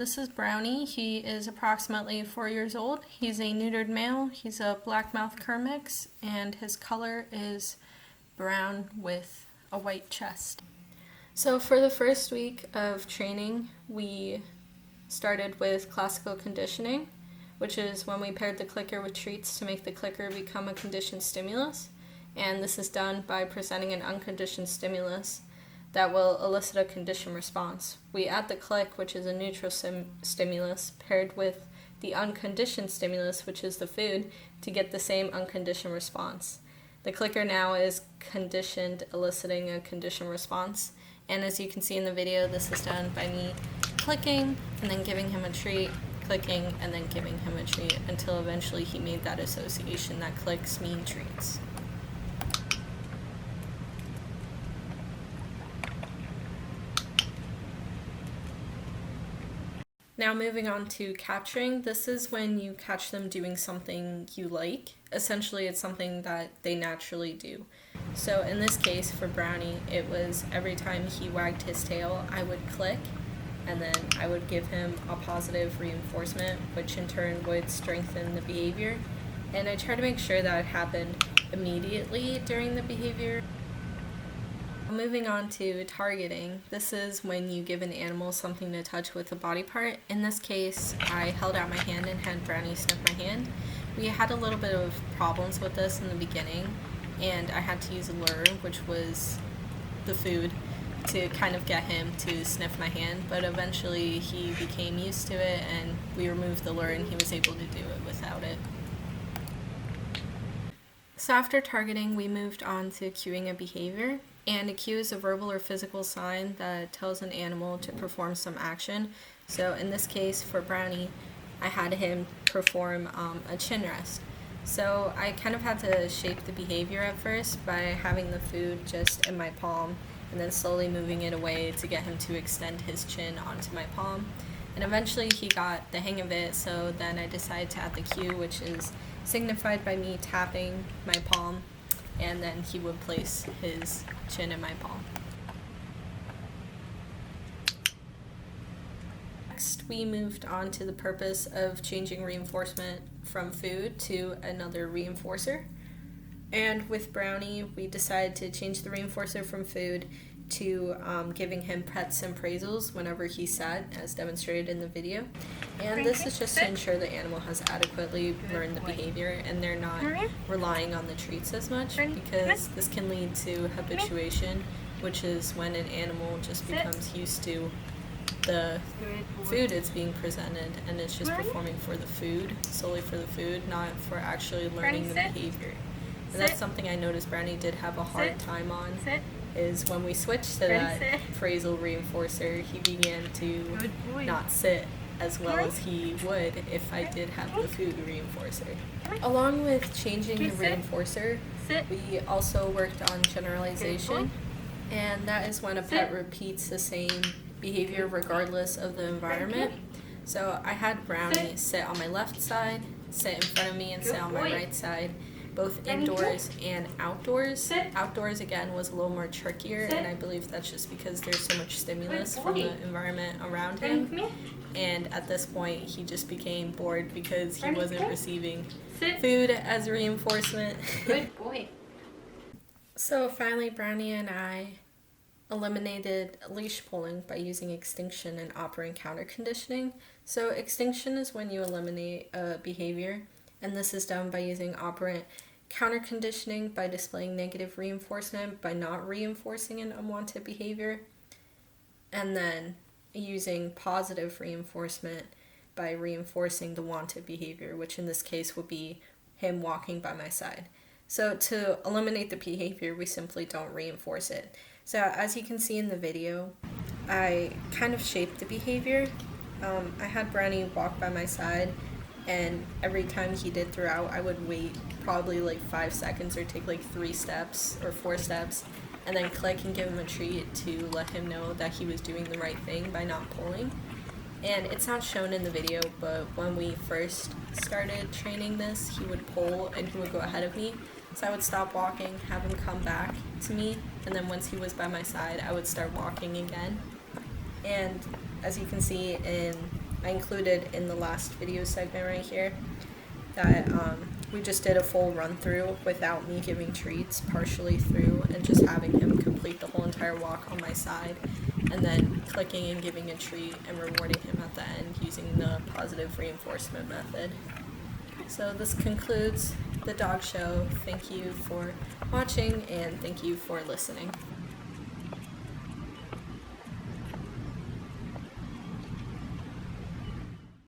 This is Brownie. He is approximately 4 years old. He's a neutered male. He's a black-mouth cur mix, and his color is brown with a white chest. So for the first week of training, we started with classical conditioning, which is when we paired the clicker with treats to make the clicker become a conditioned stimulus. And this is done by presenting an unconditioned stimulus that will elicit a conditioned response. We add the click, which is a neutral stimulus, paired with the unconditioned stimulus, which is the food, to get the same unconditioned response. The clicker now is conditioned, eliciting a conditioned response. And as you can see in the video, this is done by me clicking and then giving him a treat, clicking and then giving him a treat, until eventually he made that association that clicks mean treats. Now moving on to capturing, this is when you catch them doing something you like. Essentially, it's something that they naturally do. So in this case, for Brownie, it was every time he wagged his tail, I would click, and then I would give him a positive reinforcement, which in turn would strengthen the behavior. And I try to make sure that it happened immediately during the behavior. Moving on to targeting, this is when you give an animal something to touch with a body part. In this case, I held out my hand and had Brownie sniff my hand. We had a little bit of problems with this in the beginning, and I had to use a lure, which was the food, to kind of get him to sniff my hand, but eventually he became used to it and we removed the lure and he was able to do it without it. So after targeting, we moved on to cueing a behavior. And a cue is a verbal or physical sign that tells an animal to perform some action. So in this case, for Brownie, I had him perform a chin rest. So I kind of had to shape the behavior at first by having the food just in my palm and then slowly moving it away to get him to extend his chin onto my palm. And eventually he got the hang of it, so then I decided to add the cue, which is signified by me tapping my palm, and then he would place his chin in my palm. Next, we moved on to the purpose of changing reinforcement from food to another reinforcer. And with Brownie, we decided to change the reinforcer from food to giving him pets and appraisals whenever he sat, as demonstrated in the video. And this is just to ensure the animal has adequately learned the behavior and they're not relying on the treats as much, because this can lead to habituation, which is when an animal just becomes used to the food it's being presented and it's just performing for the food, solely for the food, not for actually learning the behavior. And that's something I noticed Brownie did have a hard time on, is when we switched to that phrasal reinforcer, he began to not sit as well as he would if I did have the food reinforcer. Along with changing the reinforcer, we also worked on generalization, and that is when a pet repeats the same behavior regardless of the environment. So I had Brownie sit on my left side, sit in front of me, and sit on my right side, both indoors and outdoors. Outdoors, again, was a little more trickier, and I believe that's just because there's so much stimulus from the environment around him. And at this point, he just became bored because he wasn't receiving food as a reinforcement. Good boy. So finally, Brownie and I eliminated leash pulling by using extinction and operant counter conditioning. So extinction is when you eliminate a behavior, and this is done by using operant counter conditioning by displaying negative reinforcement by not reinforcing an unwanted behavior, and then using positive reinforcement by reinforcing the wanted behavior, which in this case would be him walking by my side. So to eliminate the behavior, we simply don't reinforce it. So as you can see in the video, I kind of shaped the behavior. I had Brownie walk by my side, and every time he did throughout, I would wait probably like 5 seconds or take like 3 steps or 4 steps, and then click and give him a treat to let him know that he was doing the right thing by not pulling. And it's not shown in the video, but when we first started training this, he would pull and he would go ahead of me. So I would stop walking, have him come back to me, and then once he was by my side, I would start walking again. And as you can see in I included in the last video segment right here that we just did a full run through without me giving treats, partially through, and just having him complete the whole entire walk on my side, and then clicking and giving a treat and rewarding him at the end using the positive reinforcement method. So this concludes the dog show. Thank you for watching and thank you for listening.